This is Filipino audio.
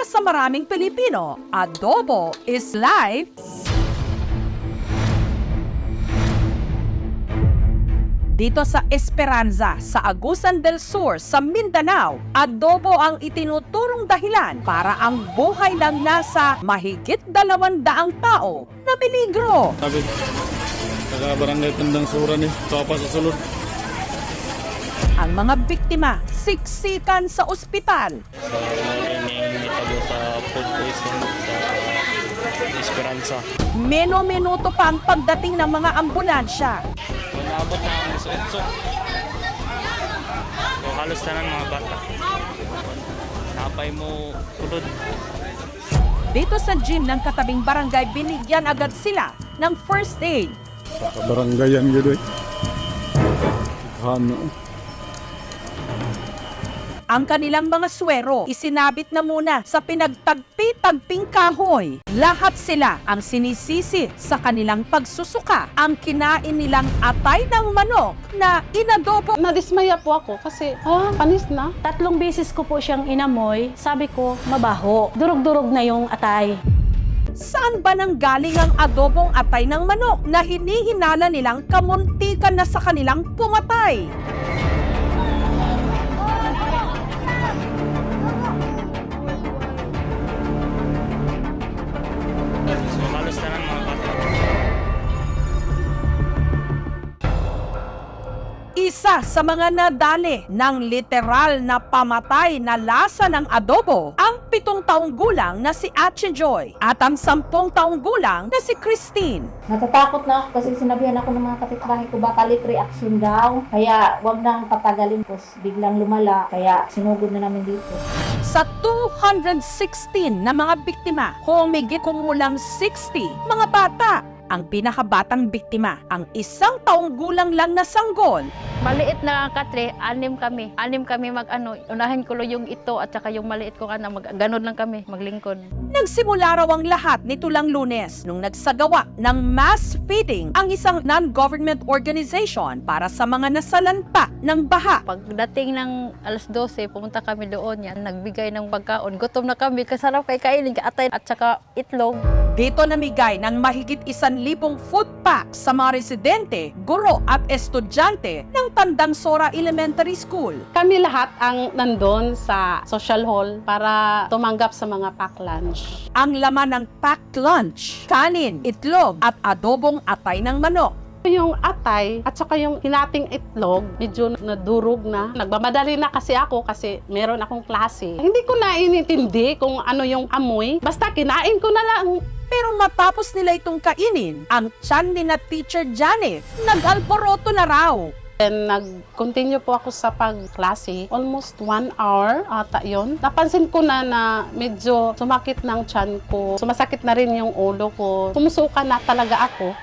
Para sa maraming Pilipino, adobo is life. Dito sa Esperanza, sa Agusan del Sur, sa Mindanao, adobo ang itinuturong dahilan para ang buhay ng nasa mahigit 200 tao na peligro. Sabi, taga-barangay Tandang Sura ni, pa sa sulod. Ang mga biktima, siksikan sa ospital. So, initabo sa food poison sa Esperanza. Meno-minuto pa ang pagdating ng mga ambulansya. Naabot na ang iso-iso. So, halos na ng mga bata. Napay mo sulod. Dito sa gym ng katabing barangay, binigyan agad sila ng first aid. Taga-barangayan gano'n. Ano? Ang kanilang mga swero, isinabit na muna sa pinagtagpi-tagping kahoy. Lahat sila ang sinisisi sa kanilang pagsusuka. Ang kinain nilang atay ng manok na inadobo. Nadismaya po ako kasi, panis na. 3 beses ko po siyang inamoy. Sabi ko, mabaho. Durog-durog na yung atay. Saan ba nang galing ang adobong atay ng manok na hinihinala nilang kamuntikan na sa kanilang pumatay? So, halos na ng mga bata. Isa sa mga nadali ng literal na pamatay na lasa ng adobo ang 7 taong gulang na si Ate Joy at ang 10 taong gulang na si Christine. Natatakot na ako kasi sinabihan ako ng mga kapitbahay ko baka late reaction daw. Kaya wag nang patagalin ko, biglang lumala. Kaya sinugod na namin dito. Sa 216 na mga biktima, humigit kumulang 60 mga bata. Ang pinakabatang biktima, ang 1 taong gulang lang na sanggol. Maliit na katre, 6 kami. 6 kami unahin ko yung ito at saka yung maliit ko ganun lang kami, maglingkod. Nagsimula raw ang lahat nito lang Lunes nung nagsagawa ng mass feeding ang isang non-government organization para sa mga nasalanpa ng baha. Pagdating ng alas 12, pumunta kami doon yan, nagbigay ng pagkaon. Gutom na kami, kasarap kay kainin, atay at saka itlog. Dito namigay ng mahigit 1,000 food packs sa mga residente, guro at estudyante ng Tandang Sora Elementary School. Kami lahat ang nandun sa social hall para tumanggap sa mga pack lunch. Ang laman ng packed lunch, kanin, itlog at adobong atay ng manok. Yung atay at saka yung hinating itlog, medyo nadurog na. Nagmamadali na kasi ako kasi meron akong klase. Hindi ko na inintindi kung ano yung amoy. Basta kinain ko na lang. Pero matapos nila itong kainin, ang tiyan ni na Teacher Janet, nag-alboroto na raw. And nag-continue po ako sa pagklase. Almost 1 hour ata yun. Napansin ko na medyo sumakit ng tiyan ko. Sumasakit na rin yung ulo ko. Sumusuka na talaga ako.